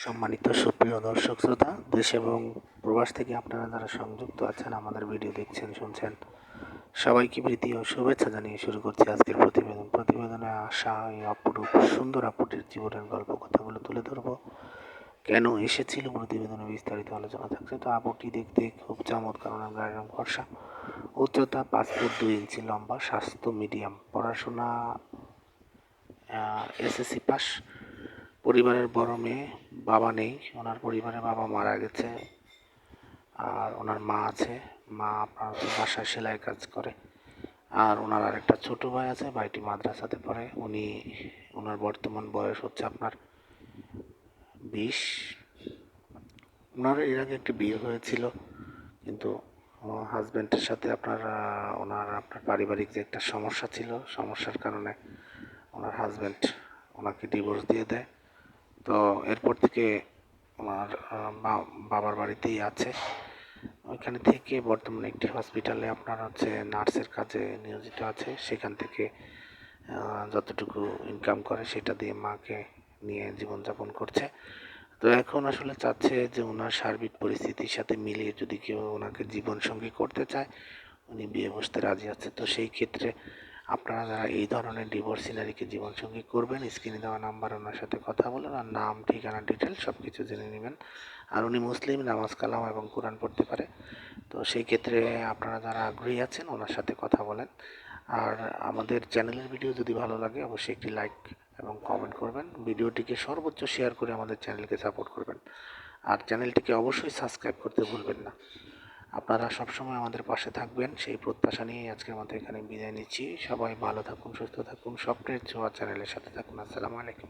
সম্মানিত সুপ্রিয় দর্শক শ্রোতা, দেশ এবং প্রবাস থেকে আপনারা যারা সংযুক্ত আছেন, আমাদের ভিডিও দেখছেন, শুনছেন, সবাইকে প্রীতি ও শুভেচ্ছা জানিয়ে শুরু করছি আজকের প্রতিবেদনে আসা এই অপরূপ সুন্দর আপুটির জীবনের গল্প কথাগুলো তুলে ধরবো। কেন এসেছিল প্রতিবেদনে বিস্তারিত আলোচনা থাকছে। তো আপুটি দেখতে খুব চমৎকার, ওনার গায়ের রং ফর্সা, উচ্চতা 5 ফুট 2 ইঞ্চি, লম্বা, স্বাস্থ্য মিডিয়াম, পড়াশোনা এসএসসি পাস। পরিবারের বড় মেয়ে, বাবা নেই, ওনার পরিবারে বাবা মারা গেছে, আর ওনার মা আছে। মা আপনার বাসায় সেলাই কাজ করে। আর ওনার আরেকটা ছোট ভাই আছে, ভাইটি মাদ্রাসাতে পড়ে। ওনার বর্তমান বয়স হচ্ছে আপনার 20। ওনার এর আগে একটি বিয়ে হয়েছিল, কিন্তু হাজব্যান্ডের সাথে আপনার পারিবারিক যে একটা সমস্যা ছিল, সমস্যার কারণে ওনার হাজব্যান্ড ওনাকে ডিভোর্স দিয়ে দেয়। তো এরপর থেকে ওনার বাবার বাড়িতেই আছে। ওইখানে থেকে বর্তমানে একটি হসপিটালে নার্সের কাজে নিয়োজিত আছে। সেখান থেকে যতটুকু ইনকাম করে সেটা দিয়ে মাকে নিয়ে জীবনযাপন করছে। তো এখন আসলে চাচ্ছে যে ওনার সার্বিক পরিস্থিতির সাথে মিলিয়ে যদি কেউ ওনাকে জীবনসঙ্গী করতে চায়, উনি বিয়ে বসতে রাজি আছে। তো সেই ক্ষেত্রে আপনারা যারা এই ধরনের ডিভোর্সি নারীকে জীবনসঙ্গী করবেন, স্ক্রিনে দেওয়া নাম্বার ওনার সাথে কথা বলেন, আর নাম, ঠিকানা, ডিটেল সব কিছু জেনে নেবেন। আর উনি মুসলিম, নামাজ কালাম এবং কোরআন পড়তে পারে। তো সেই ক্ষেত্রে আপনারা যারা আগ্রহী আছেন ওনার সাথে কথা বলেন। আর আমাদের চ্যানেলের ভিডিও যদি ভালো লাগে অবশ্যই একটি লাইক এবং কমেন্ট করবেন। ভিডিওটিকে সর্বোচ্চ শেয়ার করে আমাদের চ্যানেলকে সাপোর্ট করবেন। আর চ্যানেলটিকে অবশ্যই সাবস্ক্রাইব করতে ভুলবেন না। আপনারা সবসময় আমাদের পাশে থাকবেন সেই প্রত্যাশা নিয়ে আজকের মতো এখানে বিদায় নিচ্ছি। সবাই ভালো থাকুন, সুস্থ থাকুন, স্বপ্নের ছোঁয়া চ্যানেলের সাথে থাকুন। আসসালামু আলাইকুম।